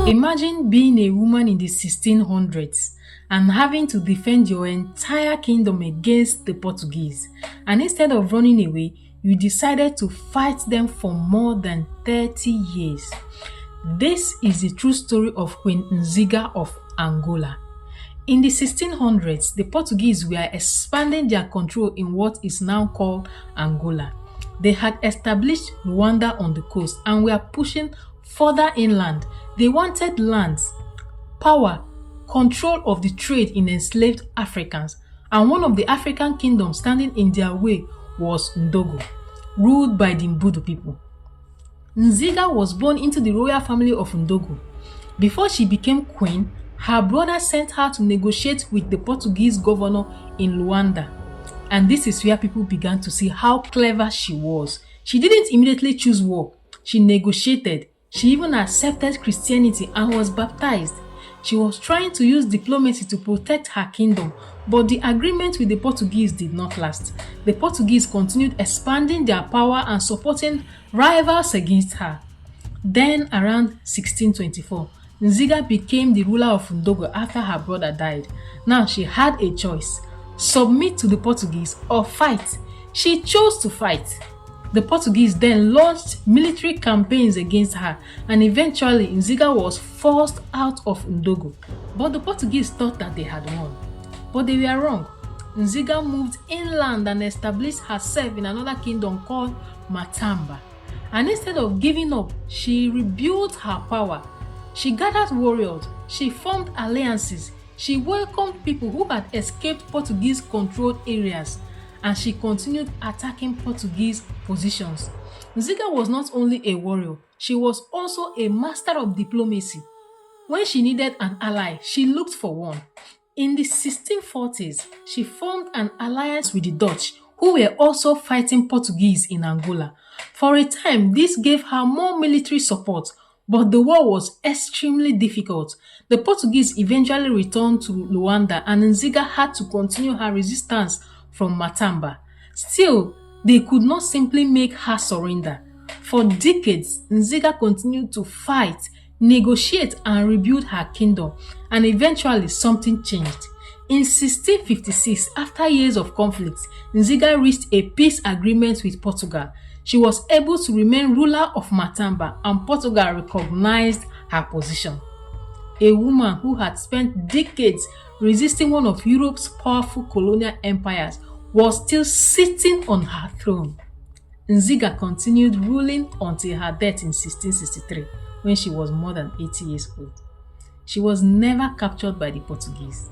Imagine being a woman in the 1600s and having to defend your entire kingdom against the Portuguese. And instead of running away, you decided to fight them for more than 30 years. This is the true story of Queen Nziga of Angola. In the 1600s, the Portuguese were expanding their control in what is now called Angola. They had established Luanda on the coast and were pushing further inland. They wanted lands, power, control of the trade in enslaved Africans, and one of the African kingdoms standing in their way was Ndogo, ruled by the Mbudu people. Nziga was born into the royal family of Ndogo. Before she became queen, her brother sent her to negotiate with the Portuguese governor in Luanda. And this is where people began to see how clever she was. She didn't immediately choose war. She negotiated. She even accepted Christianity and was baptized. She was trying to use diplomacy to protect her kingdom, but the agreement with the Portuguese did not last. The Portuguese continued expanding their power and supporting rivals against her. Then, around 1624, Nziga became the ruler of Ndogo after her brother died. Now she had a choice: submit to the Portuguese or fight. She chose to fight. The Portuguese then launched military campaigns against her, and eventually Nziga was forced out of Ndogo. But the Portuguese thought that they had won. But they were wrong. Nziga moved inland and established herself in another kingdom called Matamba. And instead of giving up, she rebuilt her power. She gathered warriors, she formed alliances, she welcomed people who had escaped Portuguese-controlled areas, and she continued attacking Portuguese positions. Nziga was not only a warrior, she was also a master of diplomacy. When she needed an ally, she looked for one. In the 1640s, she formed an alliance with the Dutch, who were also fighting Portuguese in Angola. For a time, this gave her more military support, but the war was extremely difficult. The Portuguese eventually returned to Luanda, and Nziga had to continue her resistance from Matamba. Still, they could not simply make her surrender. For decades, Nziga continued to fight, negotiate, and rebuild her kingdom, and eventually something changed. In 1656, after years of conflict, Nziga reached a peace agreement with Portugal. She was able to remain ruler of Matamba, and Portugal recognized her position. A woman who had spent decades resisting one of Europe's powerful colonial empires was still sitting on her throne. Nziga continued ruling until her death in 1663, when she was more than 80 years old. She was never captured by the Portuguese.